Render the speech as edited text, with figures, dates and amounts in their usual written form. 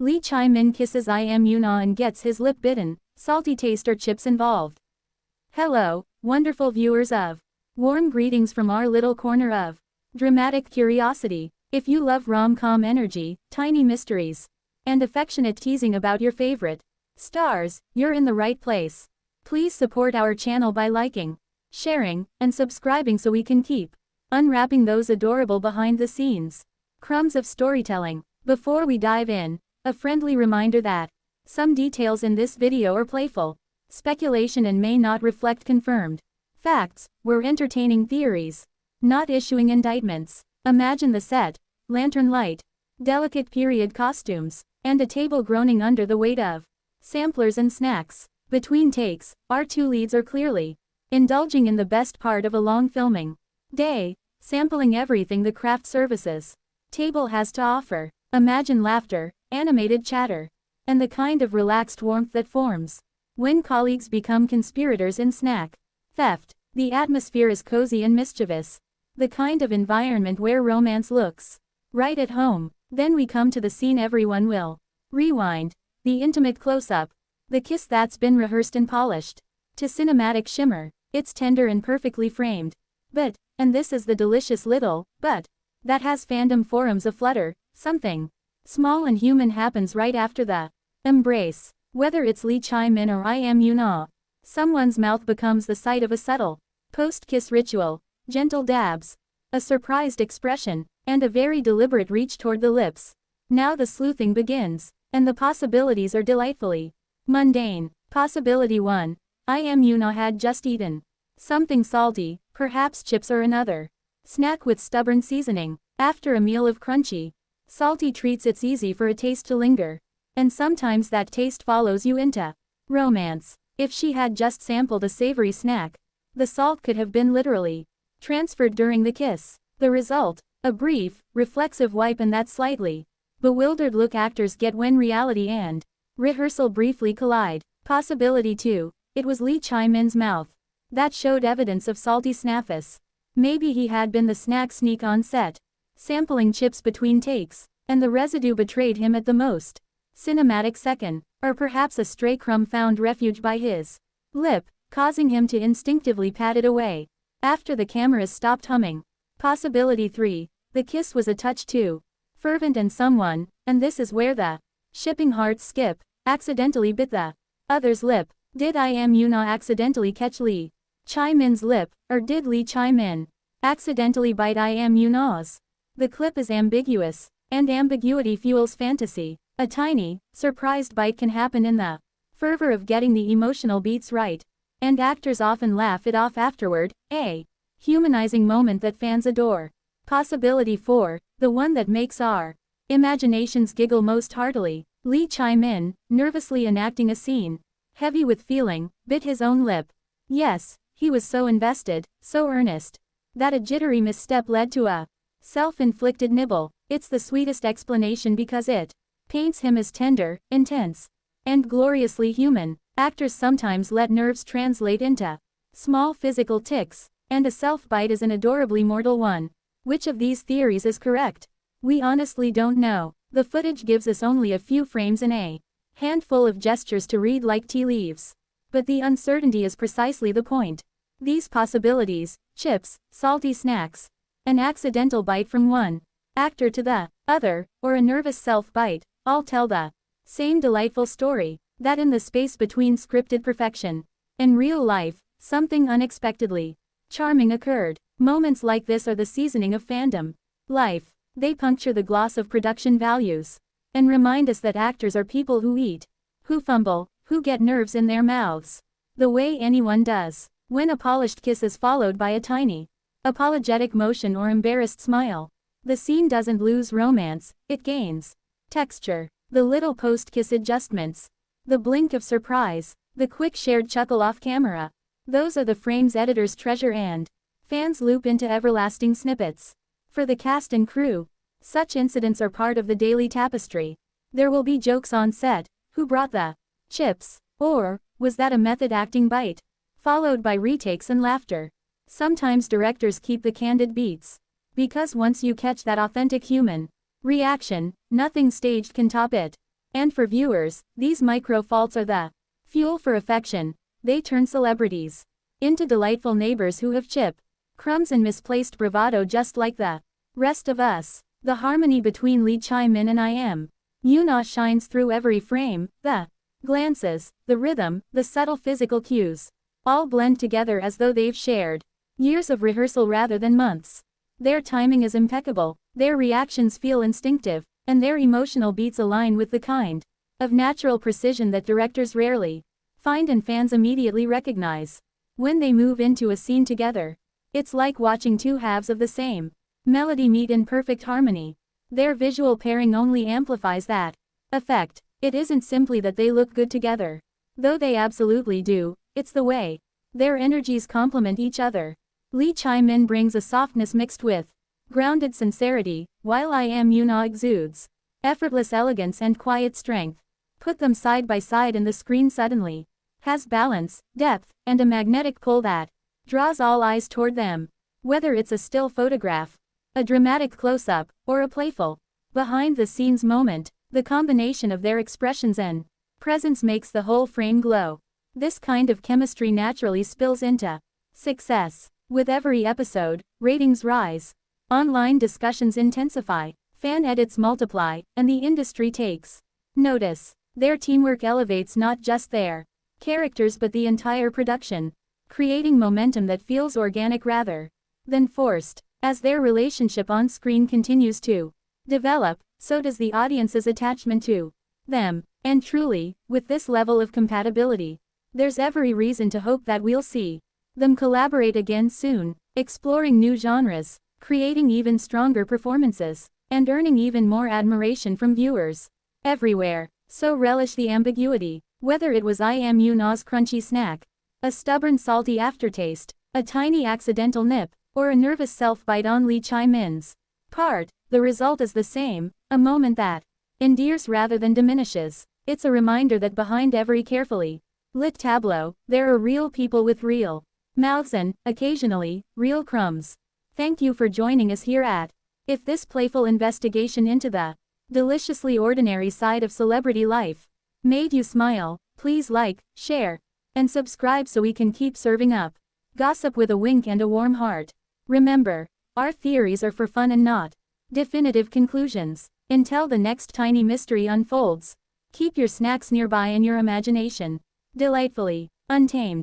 Lee Chae-min kisses Yoon-ah and gets his lip bitten, salty taste or chips involved. Hello, wonderful viewers of. Warm greetings from our little corner of dramatic curiosity. If you love rom-com energy, tiny mysteries, and affectionate teasing about your favorite stars, you're in the right place. Please support our channel by liking, sharing, and subscribing so we can keep unwrapping those adorable behind-the-scenes crumbs of storytelling. Before we dive in, a friendly reminder that some details in this video are playful speculation and may not reflect confirmed facts. We're entertaining theories, not issuing indictments. Imagine the set, lantern light, delicate period costumes, and a table groaning under the weight of samplers and snacks. Between takes, our two leads are clearly indulging in the best part of a long filming day, sampling everything the craft services table has to offer. Imagine laughter, animated chatter, and the kind of relaxed warmth that forms when colleagues become conspirators in snack theft. The atmosphere is cozy and mischievous, the kind of environment where romance looks right at home. Then we come to the scene everyone will rewind, the intimate close-up, the kiss that's been rehearsed and polished to cinematic shimmer. It's tender and perfectly framed. But, and this is the delicious little but that has fandom forums aflutter, something small and human happens right after the embrace. Whether it's Lee Chae-min or Yoon-ah, someone's mouth becomes the site of a subtle post-kiss ritual, gentle dabs, a surprised expression, and a very deliberate reach toward the lips. Now the sleuthing begins, and the possibilities are delightfully mundane. Possibility 1. Yoon-ah had just eaten something salty, perhaps chips or another snack with stubborn seasoning. After a meal of crunchy, salty treats, it's easy for a taste to linger. And sometimes that taste follows you into romance. If she had just sampled a savory snack, the salt could have been literally transferred during the kiss. The result, a brief, reflexive wipe and that slightly bewildered look actors get when reality and rehearsal briefly collide. Possibility 2. It was Lee Chae-min's mouth that showed evidence of salty snaffus. Maybe he had been the snack sneak on set, sampling chips between takes, and the residue betrayed him at the most cinematic second. Or perhaps a stray crumb found refuge by his lip, causing him to instinctively pat it away after the cameras stopped humming. Possibility 3. The kiss was a touch too fervent and someone, and this is where the shipping hearts skip, accidentally bit the other's lip. Did Yoon-ah accidentally catch Lee Chae-min's lip, or did Lee Chae-min accidentally bite Yoon-ah's? The clip is ambiguous, and ambiguity fuels fantasy. A tiny, surprised bite can happen in the fervor of getting the emotional beats right, and actors often laugh it off afterward, a humanizing moment that fans adore. Possibility 4, the one that makes our imaginations giggle most heartily. Lee Chae-min, nervously enacting a scene heavy with feeling, bit his own lip. Yes, he was so invested, so earnest, that a jittery misstep led to a self-inflicted nibble. It's the sweetest explanation because it paints him as tender, intense, and gloriously human. Actors sometimes let nerves translate into small physical tics, and a self-bite is an adorably mortal one. Which of these theories is correct? We honestly don't know. The footage gives us only a few frames and a handful of gestures to read like tea leaves. But the uncertainty is precisely the point. These possibilities, chips, salty snacks, an accidental bite from one actor to the other, or a nervous self-bite, all tell the same delightful story, that in the space between scripted perfection and real life, something unexpectedly charming occurred. Moments like this are the seasoning of fandom life. They puncture the gloss of production values, and remind us that actors are people who eat, who fumble, who get nerves in their mouths, the way anyone does. When a polished kiss is followed by a tiny, apologetic motion or embarrassed smile, the scene doesn't lose romance, it gains texture. The little post-kiss adjustments, the blink of surprise, the quick shared chuckle off camera, those are the frames editors treasure and fans loop into everlasting snippets. For the cast and crew, such incidents are part of the daily tapestry. There will be jokes on set, who brought the chips, or was that a method acting bite, followed by retakes and laughter. Sometimes directors keep the candid beats, because once you catch that authentic human reaction, nothing staged can top it. And for viewers, these micro-faults are the fuel for affection. They turn celebrities into delightful neighbors who have chip, crumbs and misplaced bravado just like the rest of us. The harmony between Chae-min and Yoon-ah shines through every frame. The glances, the rhythm, the subtle physical cues, all blend together as though they've shared years of rehearsal rather than months. Their timing is impeccable, their reactions feel instinctive, and their emotional beats align with the kind of natural precision that directors rarely find and fans immediately recognize when they move into a scene together. It's like watching two halves of the same melody meet in perfect harmony. Their visual pairing only amplifies that effect. It isn't simply that they look good together, though they absolutely do, it's the way their energies complement each other. Chae-min brings a softness mixed with grounded sincerity, while Yoon-ah exudes effortless elegance and quiet strength. Put them side by side and the screen suddenly has balance, depth, and a magnetic pull that draws all eyes toward them. Whether it's a still photograph, a dramatic close-up, or a playful, behind-the-scenes moment, the combination of their expressions and presence makes the whole frame glow. This kind of chemistry naturally spills into success. With every episode, ratings rise, online discussions intensify, fan edits multiply, and the industry takes notice. Their teamwork elevates not just their characters but the entire production, creating momentum that feels organic rather than forced. As their relationship on screen continues to develop, so does the audience's attachment to them. And truly, with this level of compatibility, there's every reason to hope that we'll see them collaborate again soon, exploring new genres, creating even stronger performances, and earning even more admiration from viewers everywhere. So relish the ambiguity. Whether it was Yoon-ah's crunchy snack, a stubborn salty aftertaste, a tiny accidental nip, or a nervous self-bite on Chae-min's part, the result is the same, a moment that endears rather than diminishes. It's a reminder that behind every carefully lit tableau, there are real people with real mouths and, occasionally, real crumbs. Thank you for joining us here at If this playful investigation into the deliciously ordinary side of celebrity life made you smile, please like, share, and subscribe so we can keep serving up gossip with a wink and a warm heart. Remember, our theories are for fun and not definitive conclusions. Until the next tiny mystery unfolds, keep your snacks nearby and your imagination delightfully untamed.